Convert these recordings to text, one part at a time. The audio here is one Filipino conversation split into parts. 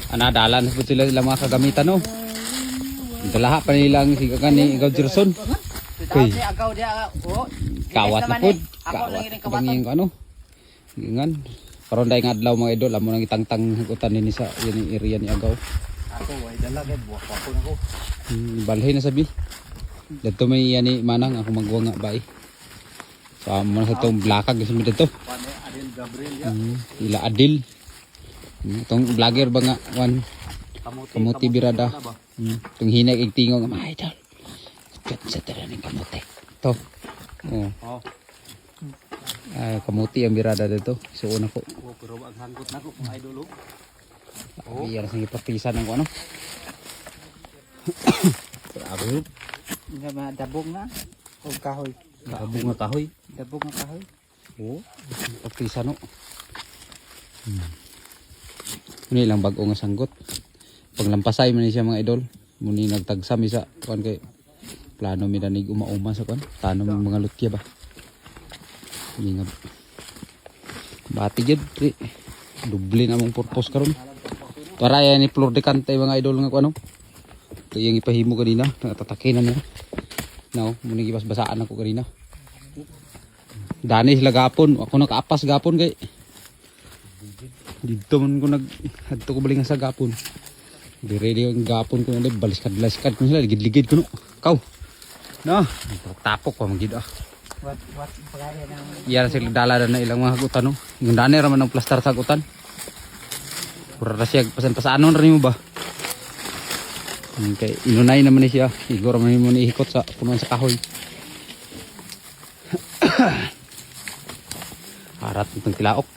Anadala na po sila mga kagamitan no. Dalaha pa nilang sigagan ni Ikaw Jerson. Okay. Kawat na po. Kawat pa bang yung ano. Ingan. Karon dahil nga adlaw mga idol. Amo nang itangtang hukutan nini sa yung area ni Agaw. Ako, ay dalaga. Buwak ako na ko. Balhay na sabi. Dito may yani manang ako magwa nga ba eh. So amo na sa itong blakag. Gusto mo dito. Adil Gabriel ya. Ila Adil. Itong vlogger ba nga. Kamuti birada. Itong hinay kay tingog. Mga idol. Kat sa tira ng kamuti. Ito. Oh. Kamuti ang birada dito. Suon ako. Pero ang hanggot na ko mga idol. Iyan sa ipapisan ng ano. Grabe. Nga dabog na. O kahoy. Dabog nga kahoy. Dabog nga kahoy. Oo. Ipapisan no. Muni lang bago nga sanggot. Paglampasay man siya mga idol. Muni nagtagsami sa kuan kay plano mi danig uma-uma sa kuan. Tanom mga lutya ba. Hindi nga. Bati jud. Duble na mong purpose karon. Para yan ni Flor de Cante mga idol nga kuno. Ito yung ipahimo kanina. Natatakinan niya. No, muna gibas-basaan ako kanina. Dani sila gapon. Ako nakaapas gapon kay. Dito man ko hadto ko balingan sa gapon. Dire yung gapon ko na baliskad ko sila ligid-ligid ko no. Kaw. No, tapok pa magid ah. What pagaya ng Iya sila dala na ilang mga hagutan no. Yung dani ra man ang plaster sa hagutan. Pura siya pasan-pasanon rin mo ba? Okay, inunay naman ni siya. Igor man mo ni ihikot sa punuan sa kahoy. Harat itong tilaok.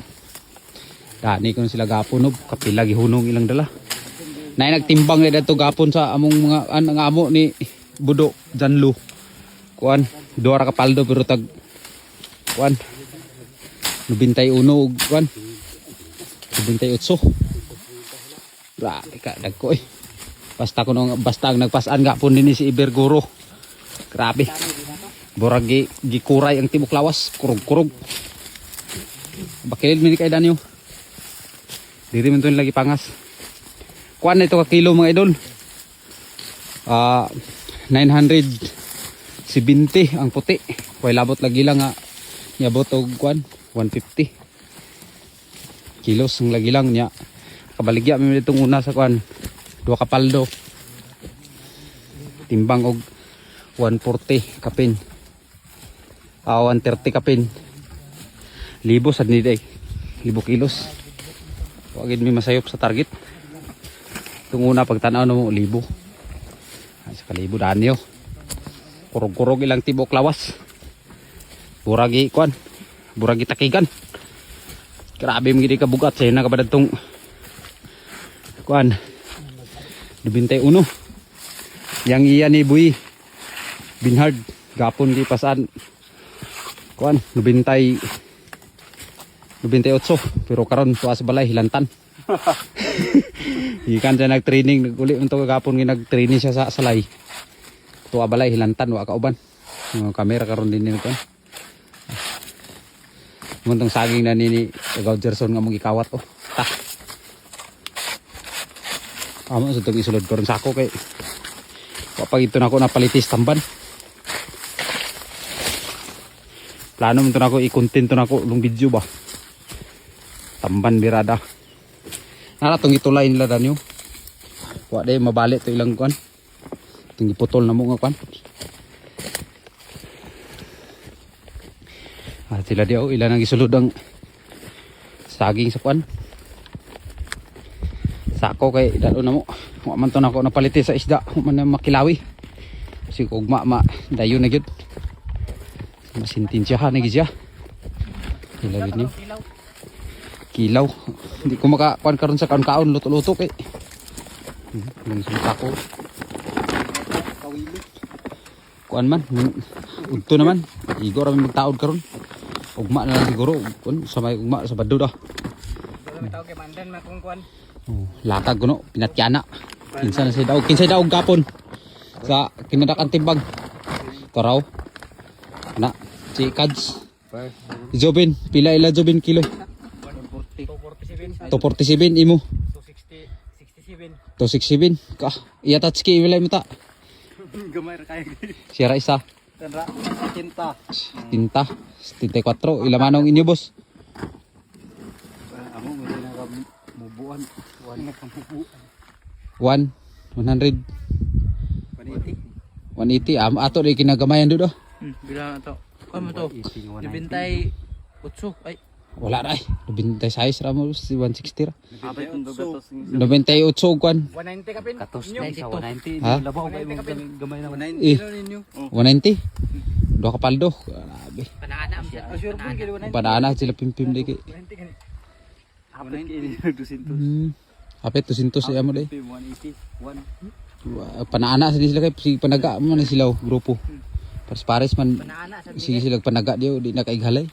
Dani ko sila gapon no, kapila gihunong ilang dala. Nay nagtimbang na dito gapon sa among mga ang amo ni Budo Janlu. Kuan, 2 ra ka paldo pero tag kuan 91 ug kuan 98. Grabe ka dagko eh. Basta ang nagpasaan gapon din si Iberguro. Grabe. Burag gikuray ang tibok lawas, kurog-kurog. Bakilid mi kay Danyo. Diri man to lagi pangas. Kuan na ito ka kilo mga idol. 970 ang puti. Kuy labot lagi lang nga niabot og kuan 150 kilos ang lagi lang niya. Kabaligya mi ditong una sa kuan 2 kapaldo. Timbang og 140 kapin. 130 kapin. Libo sad ni day. 1,000 kilos. Wagid mi masayop sa target. Tung una pagtanaw na mo 1,000. Sa kalibo danyo. Kurog-kurog ilang tibok lawas. Buragi kuan. Buragi takigan. Grabe mo gidi ka bugat sa na kabadad tong kuan. 21. Yang iya ni Buy Binhard gapon di pasan kuan 98 pero karon tuas balay hilantan. Ikan siya nag-training naguli unto gapon gi nag-training siya sa salay. Tuwa balay hilantan wa kauban. Yung kamera karon din ni kuan. Muntong saging na ni Ikaw Jerson nga mong ikawat oh. Ta. Amo sa itong isulod ko rin sako kay kapag ito na ako napalitis tamban. Plano mo ito na ako i-content ito na ako long video ba. Tamban birada. Naratong itulay nila danyo. Wa day mabalik ito ilang kuan. Itong iputol na mo nga kuan. Sila di ako ilan ang isulod ang saging sa kuan. Sako kay dalo na mo. Wa man to nako napaliti sa isda, wa man na makilawi. Kasi ugma dayon na gyud. Masintinsyahan na gyud siya. Ilagid niyo. Kilaw. Hindi ko makakuan karon sa kaon-kaon luto-luto kay. Sako. Kuan man, udto naman. Igor ra magtaod karon. Ugma na lang siguro. Kun sa may ugma sa bado da. tawag kay mandan makungkuan. Latag ko no, pinatyana. Kinsa na kinsay daog gapon sa kinadakan timbang. Taraw. Na, si Kads. Jobin, pila ila Jobin kilo? 247. 247 imo. 267. 267 ka. Iya-touch key wala mo ta. Gamay ra kayo. Sira isa. Tanra, cinta. Tinta. 74. Ilamanong inyo boss. Amo mo din nga mubuan. Wala na kamubuan. 100. 180. 180. Ato rin kinagamayan doon. Bila na to. Kamo to. Dibintay 8 ay Wala na eh. 96 ra mo si 160 ra. abay kung dogatos. 98 kwan. 190 ka pin. Katos na sa 190. Ha? Labaw kay mo gamay na 190 Eh. ninyo. 190. Dua kapaldo. Grabe. Panaana am siya. Sure po kay 190. Padana sila pimpim diki. 190 gani. Abay kay 200. Apit to sintos siya mo day. 180. 1. Panaana sila kay si panaga mo na sila grupo. Pares man Panaana sa sige sila panaga diyo di na kaighalay.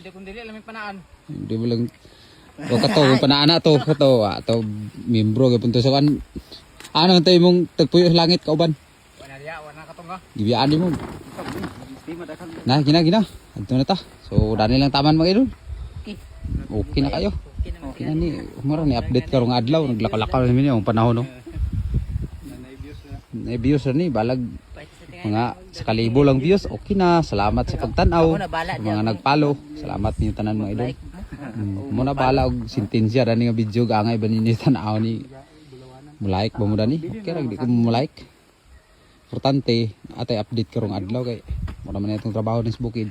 Kung dili alam panaan. Hindi mo lang o kato kung panaana to kato ato membro gyud punto sa kan. Ano tay mong tagpuyo sa langit kauban? Wala diya, wala ka tong. Gibiyaan mo. Di madakan. Na gina. Adto na ta. So dani lang taman mga idol. Okay na kayo. Okay na ni umara ni update karong adlaw naglakal-lakal namin yung panahon no. Na views na ni balag mga sa kalibo lang views. Okay na. Salamat sa pagtanaw. Mga nagpalo. Salamat niyo tanan mga idol. Muna bala og sentensya dani nga video gangay ba ninyo tanaw ni mo like ba mo dani? Okay ra di ko mo like. Importante atay update karong adlaw kay mo naman itong trabaho ni sa bukid.